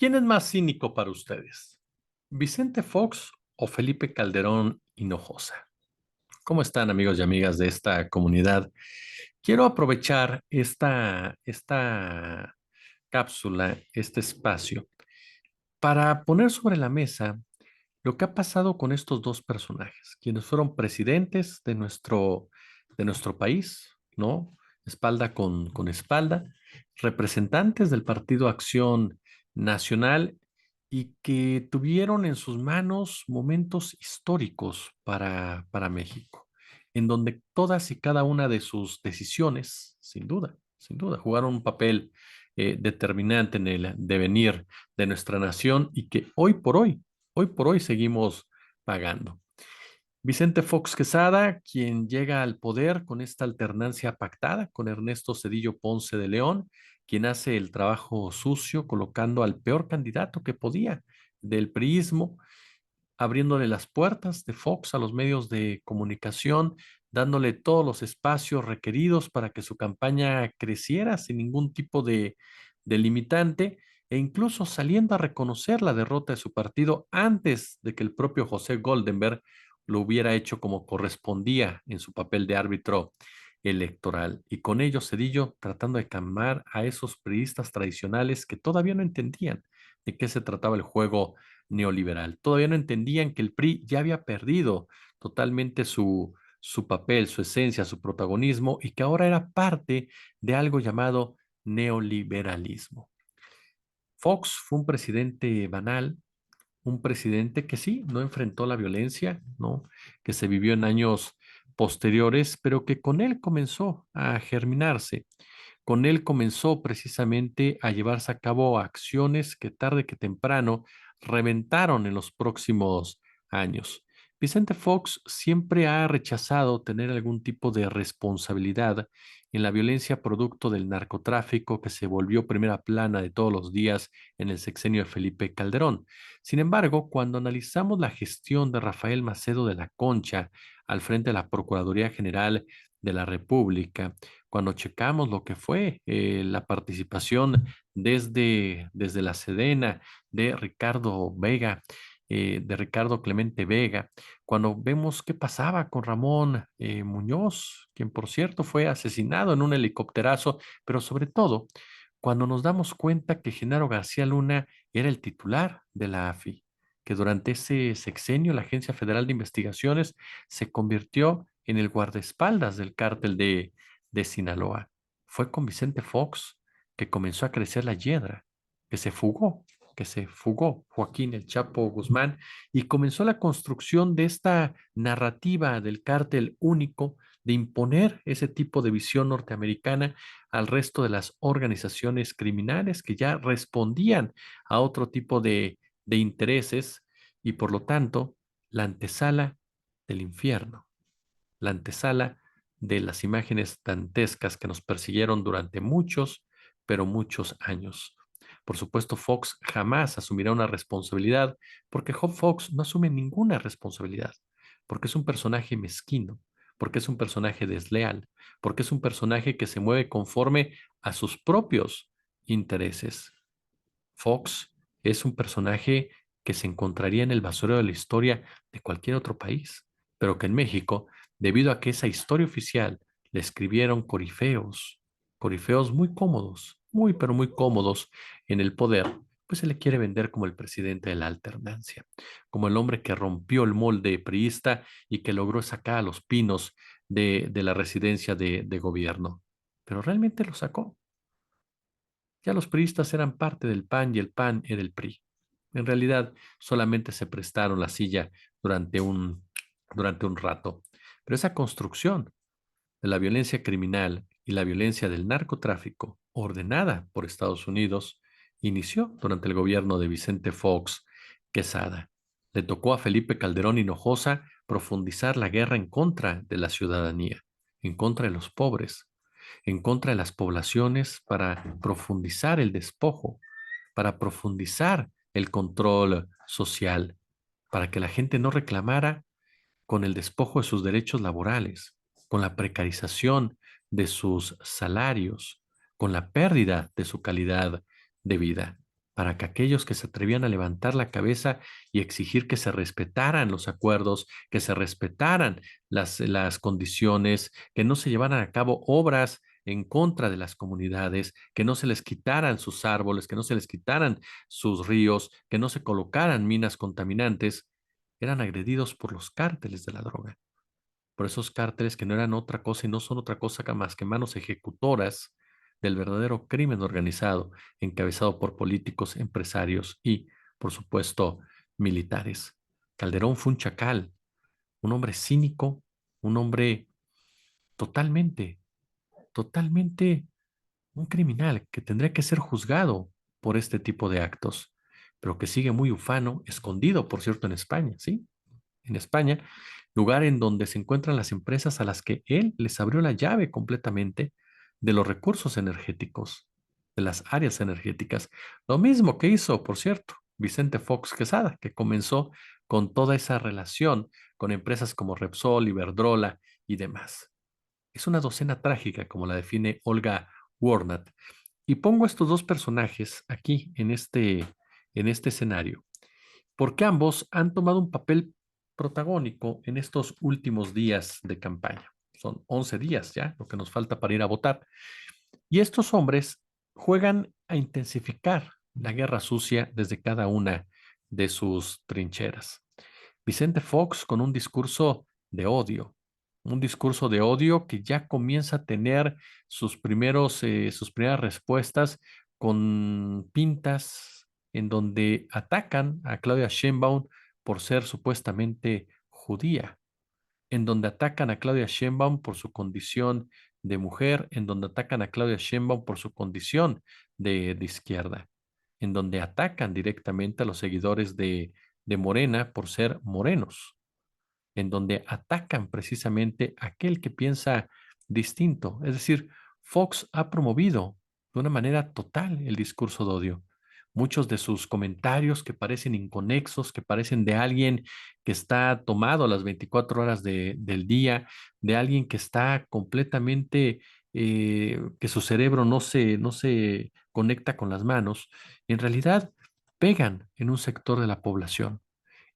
¿Quién es más cínico para ustedes? ¿Vicente Fox o Felipe Calderón Hinojosa? ¿Cómo están, amigos y amigas de esta comunidad? Quiero aprovechar esta cápsula, este espacio, para poner sobre la mesa lo que ha pasado con estos dos personajes, quienes fueron presidentes de nuestro país, ¿no? Espalda con espalda, representantes del Partido Acción Nacional y que tuvieron en sus manos momentos históricos para México, en donde todas y cada una de sus decisiones, sin duda, jugaron un papel determinante en el devenir de nuestra nación y que hoy por hoy seguimos pagando. Vicente Fox Quesada, quien llega al poder con esta alternancia pactada con Ernesto Zedillo Ponce de León, quien hace el trabajo sucio colocando al peor candidato que podía del priismo, abriéndole las puertas de Fox a los medios de comunicación, dándole todos los espacios requeridos para que su campaña creciera sin ningún tipo de limitante e incluso saliendo a reconocer la derrota de su partido antes de que el propio José Goldenberg lo hubiera hecho como correspondía en su papel de árbitro electoral. Y con ello Cedillo tratando de calmar a esos priistas tradicionales que todavía no entendían de qué se trataba el juego neoliberal. Todavía no entendían que el PRI ya había perdido totalmente su papel, su esencia, su protagonismo y que ahora era parte de algo llamado neoliberalismo. Fox fue un presidente banal, un presidente que sí, no enfrentó la violencia, ¿no? Que se vivió en años posteriores, pero que con él comenzó a germinarse. Con él comenzó precisamente a llevarse a cabo acciones que tarde que temprano reventaron en los próximos años. Vicente Fox siempre ha rechazado tener algún tipo de responsabilidad en la violencia producto del narcotráfico que se volvió primera plana de todos los días en el sexenio de Felipe Calderón. Sin embargo, cuando analizamos la gestión de Rafael Macedo de la Concha al frente de la Procuraduría General de la República, cuando checamos lo que fue la participación desde la Sedena de Ricardo Vega, de Ricardo Clemente Vega, cuando vemos qué pasaba con Ramón Muñoz, quien por cierto fue asesinado en un helicópterazo, pero sobre todo cuando nos damos cuenta que Genaro García Luna era el titular de la AFI, que durante ese sexenio la Agencia Federal de Investigaciones se convirtió en el guardaespaldas del cártel de Sinaloa. Fue con Vicente Fox que comenzó a crecer la hiedra, que se fugó, que se fugó Joaquín el Chapo Guzmán y comenzó la construcción de esta narrativa del cártel único de imponer ese tipo de visión norteamericana al resto de las organizaciones criminales que ya respondían a otro tipo de intereses y por lo tanto la antesala del infierno, la antesala de las imágenes dantescas que nos persiguieron durante muchos, pero muchos años. Por supuesto, Fox jamás asumirá una responsabilidad porque Fox no asume ninguna responsabilidad, porque es un personaje mezquino, porque es un personaje desleal, porque es un personaje que se mueve conforme a sus propios intereses. Fox es un personaje que se encontraría en el basurero de la historia de cualquier otro país, pero que en México, debido a que esa historia oficial le escribieron corifeos, corifeos muy cómodos, muy pero muy cómodos en el poder, pues se le quiere vender como el presidente de la alternancia, como el hombre que rompió el molde priista y que logró sacar a los pinos de la residencia de gobierno. Pero realmente lo sacó. Ya los priistas eran parte del PAN y el PAN era el PRI. En realidad, solamente se prestaron la silla durante un rato. Pero esa construcción de la violencia criminal y la violencia del narcotráfico, ordenada por Estados Unidos, inició durante el gobierno de Vicente Fox Quesada. Le tocó a Felipe Calderón Hinojosa profundizar la guerra en contra de la ciudadanía, en contra de los pobres, en contra de las poblaciones para profundizar el despojo, para profundizar el control social, para que la gente no reclamara con el despojo de sus derechos laborales, con la precarización de sus salarios, con la pérdida de su calidad de vida. para que aquellos que se atrevían a levantar la cabeza y exigir que se respetaran los acuerdos, que se respetaran las condiciones, que no se llevaran a cabo obras en contra de las comunidades, que no se les quitaran sus árboles, que no se les quitaran sus ríos, que no se colocaran minas contaminantes, eran agredidos por los cárteles de la droga, por esos cárteles que no eran otra cosa y no son otra cosa que más que manos ejecutoras del verdadero crimen organizado, encabezado por políticos, empresarios y, por supuesto, militares. Calderón fue un chacal, un hombre cínico, un hombre totalmente, totalmente un criminal que tendría que ser juzgado por este tipo de actos, pero que sigue muy ufano, escondido, por cierto, en España, ¿sí? En España, lugar en donde se encuentran las empresas a las que él les abrió la llave completamente de los recursos energéticos, de las áreas energéticas. Lo mismo que hizo, por cierto, Vicente Fox Quesada, que comenzó con toda esa relación con empresas como Repsol, Iberdrola y demás. Es una docena trágica, como la define Olga Warnat. Y pongo estos dos personajes aquí en este escenario porque ambos han tomado un papel protagónico en estos últimos días de campaña. Son 11 días ya, lo que nos falta para ir a votar. Y estos hombres juegan a intensificar la guerra sucia desde cada una de sus trincheras. Vicente Fox con un discurso de odio que ya comienza a tener sus primeras respuestas con pintas en donde atacan a Claudia Sheinbaum por ser supuestamente judía, en donde atacan a Claudia Sheinbaum por su condición de mujer, en donde atacan a Claudia Sheinbaum por su condición de izquierda, en donde atacan directamente a los seguidores de Morena por ser morenos, en donde atacan precisamente a aquel que piensa distinto. Es decir, Fox ha promovido de una manera total el discurso de odio. Muchos de sus comentarios que parecen inconexos, que parecen de alguien que está tomado a las 24 horas del día, de alguien que está completamente, que su cerebro no se conecta con las manos, en realidad pegan en un sector de la población,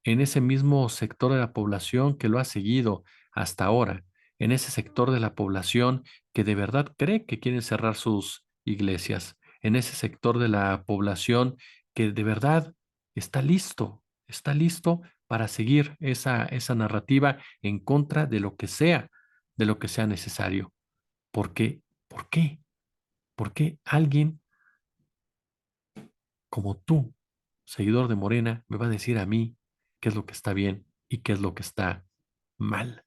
en ese mismo sector de la población que lo ha seguido hasta ahora, en ese sector de la población que de verdad cree que quieren cerrar sus iglesias, en ese sector de la población que de verdad está listo para seguir esa narrativa en contra de lo que sea necesario. ¿Por qué? ¿Por qué? ¿Por qué alguien como tú, seguidor de Morena, me va a decir a mí qué es lo que está bien y qué es lo que está mal?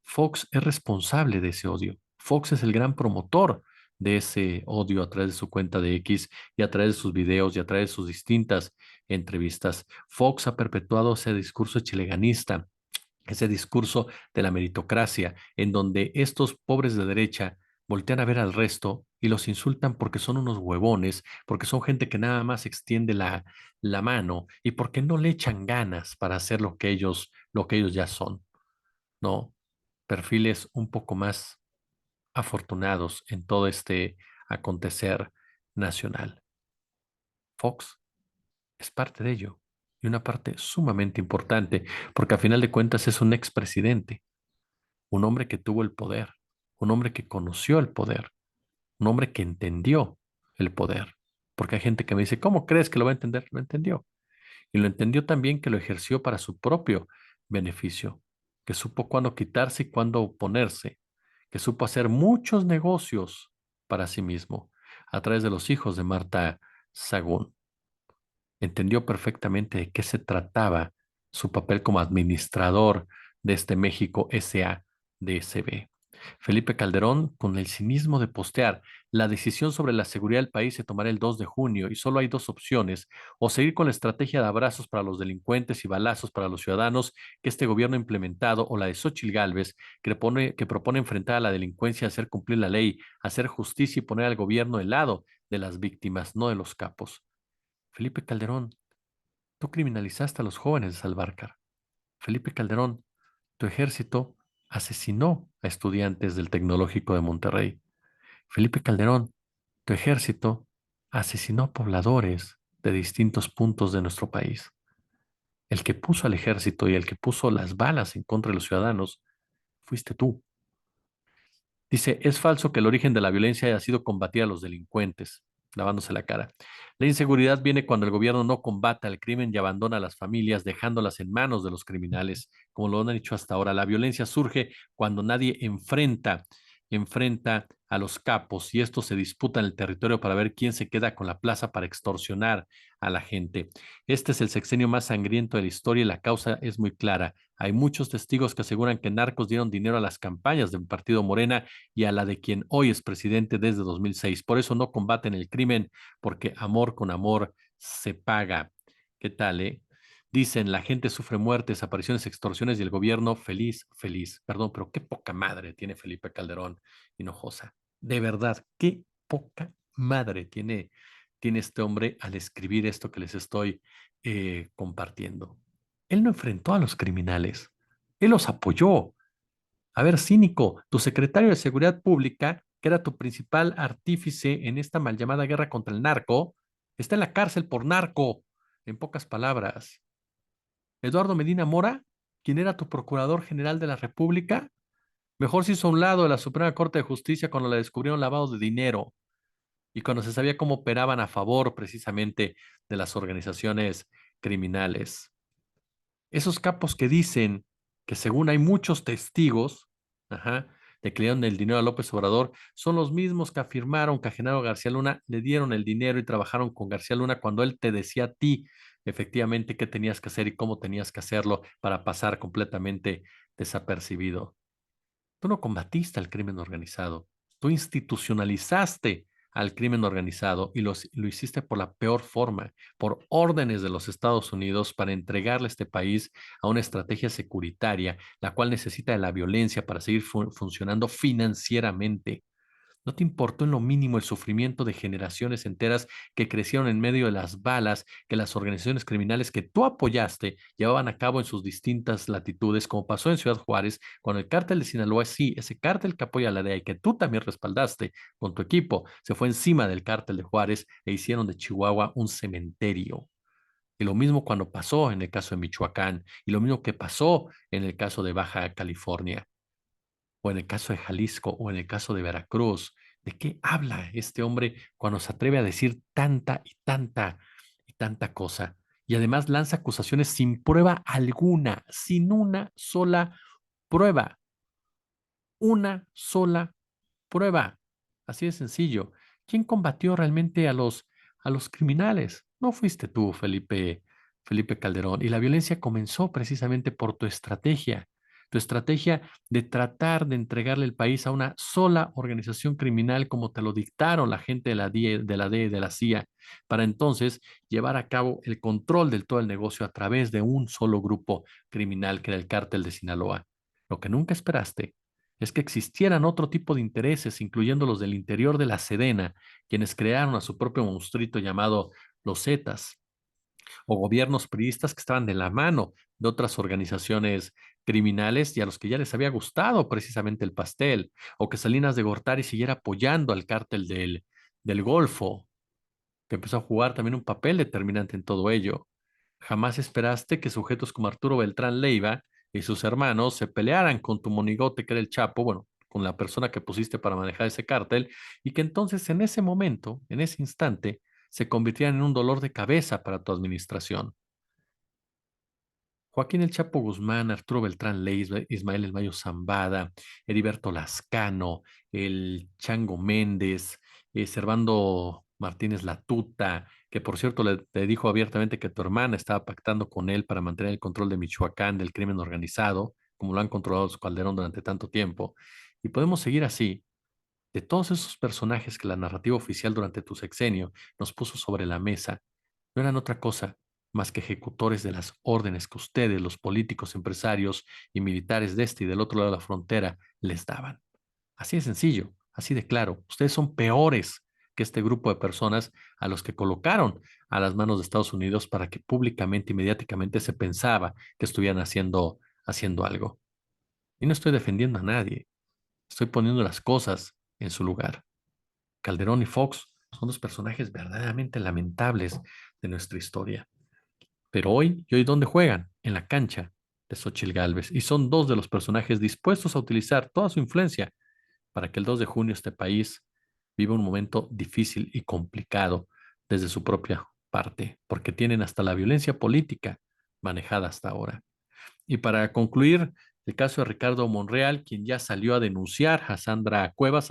Fox es responsable de ese odio. Fox es el gran promotor de ese odio a través de su cuenta de X y a través de sus videos y a través de sus distintas entrevistas. Fox ha perpetuado ese discurso chileganista, ese discurso de la meritocracia, en donde estos pobres de derecha voltean a ver al resto y los insultan porque son unos huevones, porque son gente que nada más extiende la mano y porque no le echan ganas para hacer lo que ellos ya son, ¿no? Perfiles un poco más afortunados en todo este acontecer nacional. Fox es parte de ello y una parte sumamente importante, porque a final de cuentas es un expresidente, un hombre que tuvo el poder, un hombre que conoció el poder, un hombre que entendió el poder. Porque hay gente que me dice, ¿cómo crees que lo va a entender? Lo entendió. Y lo entendió también que lo ejerció para su propio beneficio, que supo cuándo quitarse y cuándo oponerse, que supo hacer muchos negocios para sí mismo a través de los hijos de Marta Sagún. Entendió perfectamente de qué se trataba su papel como administrador de este México S.A.D.C.B. Felipe Calderón, con el cinismo de postear, la decisión sobre la seguridad del país se tomará el 2 de junio y solo hay dos opciones: o seguir con la estrategia de abrazos para los delincuentes y balazos para los ciudadanos que este gobierno ha implementado, o la de Xóchitl Gálvez, que propone enfrentar a la delincuencia, hacer cumplir la ley, hacer justicia y poner al gobierno del lado de las víctimas, no de los capos. Felipe Calderón, tú criminalizaste a los jóvenes de Salvarcar. Felipe Calderón, tu ejército asesinó a estudiantes del Tecnológico de Monterrey. Felipe Calderón, tu ejército asesinó a pobladores. de distintos puntos de nuestro país. El que puso al ejército y el que puso las balas en contra de los ciudadanos fuiste tú. Dice, es falso que el origen de la violencia haya sido combatir a los delincuentes, lavándose la cara. La inseguridad viene cuando el gobierno no combate al crimen y abandona a las familias, dejándolas en manos de los criminales, como lo han dicho hasta ahora. La violencia surge cuando nadie enfrenta a los capos y estos se disputan el territorio para ver quién se queda con la plaza para extorsionar a la gente. Este es el sexenio más sangriento de la historia y la causa es muy clara. Hay muchos testigos que aseguran que narcos dieron dinero a las campañas del partido Morena y a la de quien hoy es presidente desde 2006. Por eso no combaten el crimen, porque amor con amor se paga. ¿Qué tal, eh? Dicen, la gente sufre muertes, desapariciones, extorsiones y el gobierno feliz, feliz. Perdón, pero qué poca madre tiene Felipe Calderón Hinojosa. De verdad, qué poca madre tiene este hombre al escribir esto que les estoy compartiendo. Él no enfrentó a los criminales, él los apoyó. A ver, cínico, tu secretario de Seguridad Pública, que era tu principal artífice en esta mal llamada guerra contra el narco, está en la cárcel por narco, en pocas palabras. Eduardo Medina Mora, quien era tu procurador general de la República, mejor se hizo a un lado de la Suprema Corte de Justicia cuando le descubrieron lavado de dinero y cuando se sabía cómo operaban a favor precisamente de las organizaciones criminales. Esos capos que dicen que según hay muchos testigos, ajá, de que le dieron el dinero a López Obrador, son los mismos que afirmaron que a Genaro García Luna le dieron el dinero y trabajaron con García Luna cuando él te decía a ti efectivamente qué tenías que hacer y cómo tenías que hacerlo para pasar completamente desapercibido. Tú no combatiste al crimen organizado, tú institucionalizaste al crimen organizado y lo hiciste por la peor forma, por órdenes de los Estados Unidos para entregarle este país a una estrategia securitaria, la cual necesita de la violencia para seguir funcionando financieramente. No te importó en lo mínimo el sufrimiento de generaciones enteras que crecieron en medio de las balas que las organizaciones criminales que tú apoyaste llevaban a cabo en sus distintas latitudes, como pasó en Ciudad Juárez, con el cártel de Sinaloa, sí, ese cártel que apoya a la DEA y que tú también respaldaste con tu equipo, se fue encima del cártel de Juárez e hicieron de Chihuahua un cementerio. Y lo mismo cuando pasó en el caso de Michoacán, y lo mismo que pasó en el caso de Baja California o en el caso de Jalisco, o en el caso de Veracruz. ¿De qué habla este hombre cuando se atreve a decir tanta y tanta cosa? Y además lanza acusaciones sin prueba alguna, sin una sola prueba, una sola prueba. Así de sencillo. ¿Quién combatió realmente a los criminales? No fuiste tú, Felipe Calderón. Y la violencia comenzó precisamente por tu estrategia de tratar de entregarle el país a una sola organización criminal como te lo dictaron la gente de la DEA y de la CIA, para entonces llevar a cabo el control del todo el negocio a través de un solo grupo criminal que era el cártel de Sinaloa. Lo que nunca esperaste es que existieran otro tipo de intereses, incluyendo los del interior de la Sedena, quienes crearon a su propio monstruito llamado los Zetas, o gobiernos priistas que estaban de la mano de otras organizaciones criminales y a los que ya les había gustado precisamente el pastel, o que Salinas de Gortari siguiera apoyando al cártel del Golfo, que empezó a jugar también un papel determinante en todo ello. Jamás esperaste que sujetos como Arturo Beltrán Leiva y sus hermanos se pelearan con tu monigote, que era el Chapo, bueno, con la persona que pusiste para manejar ese cártel, y que entonces en ese momento, en ese instante, se convirtieran en un dolor de cabeza para tu administración. Joaquín El Chapo Guzmán, Arturo Beltrán Leiva, Ismael El Mayo Zambada, Heriberto Lascano, el Chango Méndez, Servando Martínez Latuta, que por cierto le dijo abiertamente que tu hermana estaba pactando con él para mantener el control de Michoacán del crimen organizado, como lo han controlado los Calderón durante tanto tiempo. Y podemos seguir así. De todos esos personajes que la narrativa oficial durante tu sexenio nos puso sobre la mesa, no eran otra cosa más que ejecutores de las órdenes que ustedes, los políticos, empresarios y militares de este y del otro lado de la frontera, les daban. Así de sencillo, así de claro. Ustedes son peores que este grupo de personas a los que colocaron a las manos de Estados Unidos para que públicamente y mediáticamente se pensaba que estuvieran haciendo algo. Y no estoy defendiendo a nadie, estoy poniendo las cosas en su lugar. Calderón y Fox Son dos personajes verdaderamente lamentables de nuestra historia. Pero hoy ¿dónde juegan? En la cancha de Xóchitl Gálvez. Y son dos de los personajes dispuestos a utilizar toda su influencia para que el 2 de junio este país viva un momento difícil y complicado desde su propia parte, porque tienen hasta la violencia política manejada hasta ahora. Y para concluir, el caso de Ricardo Monreal, quien ya salió a denunciar a Sandra Cuevas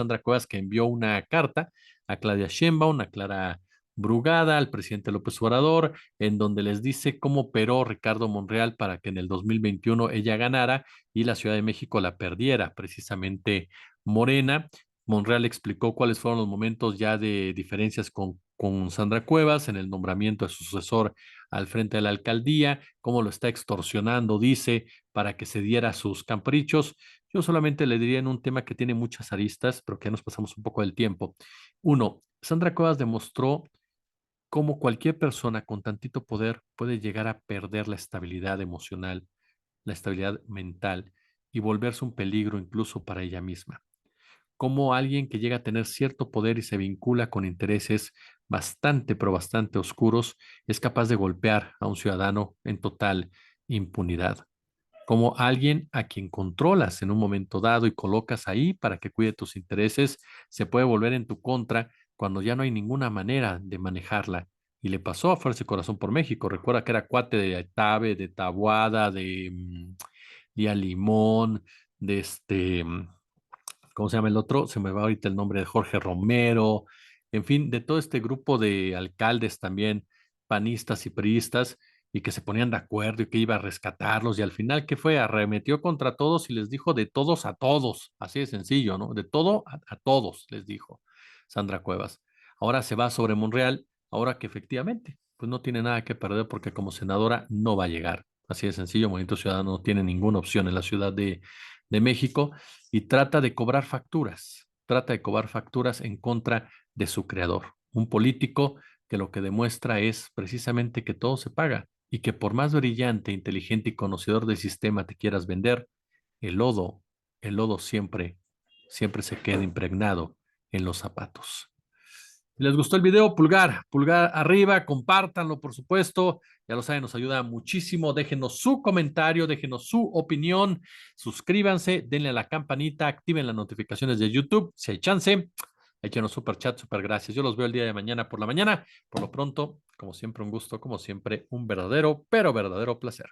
que envió una carta a Claudia Sheinbaum, a Clara Brugada, al presidente López Obrador, en donde les dice cómo operó Ricardo Monreal para que en el 2021 ella ganara y la Ciudad de México la perdiera, precisamente Morena. Monreal explicó cuáles fueron los momentos ya de diferencias con Sandra Cuevas en el nombramiento de su sucesor al frente de la alcaldía, cómo lo está extorsionando, dice, para que se diera sus caprichos. Yo solamente le diría en un tema que tiene muchas aristas, pero que ya nos pasamos un poco del tiempo. Uno, Sandra Cuevas demostró cómo cualquier persona con tantito poder puede llegar a perder la estabilidad emocional, la estabilidad mental y volverse un peligro incluso para ella misma. Cómo alguien que llega a tener cierto poder y se vincula con intereses bastante, pero bastante oscuros, es capaz de golpear a un ciudadano en total impunidad. Como alguien a quien controlas en un momento dado y colocas ahí para que cuide tus intereses, se puede volver en tu contra cuando ya no hay ninguna manera de manejarla. Y le pasó a Fuerza y Corazón por México. Recuerda que era cuate de Tabe, de Tabuada, de Limón, de ¿cómo se llama el otro? Se me va ahorita el nombre de Jorge Romero, en fin, de todo este grupo de alcaldes también, panistas y priistas, y que se ponían de acuerdo y que iba a rescatarlos, y al final, ¿qué fue? Arremetió contra todos y les dijo de todos a todos, así de sencillo, ¿no? De todo a todos, les dijo Sandra Cuevas. Ahora se va sobre Monreal, ahora que efectivamente, pues no tiene nada que perder porque como senadora no va a llegar. Así de sencillo, Movimiento Ciudadano no tiene ninguna opción en la Ciudad de México y trata de cobrar facturas en contra de su creador, un político que lo que demuestra es precisamente que todo se paga y que por más brillante, inteligente y conocedor del sistema te quieras vender, el lodo, el lodo siempre se queda impregnado en los zapatos. Si les gustó el video, pulgar arriba, compártanlo, por supuesto. Ya lo saben, nos ayuda muchísimo. Déjenos su comentario, déjenos su opinión, suscríbanse, denle a la campanita, activen las notificaciones de YouTube. Si hay chance, échenos super chat, super gracias. Yo los veo el día de mañana por la mañana. Por lo pronto, como siempre, un gusto, como siempre, un verdadero, pero verdadero placer.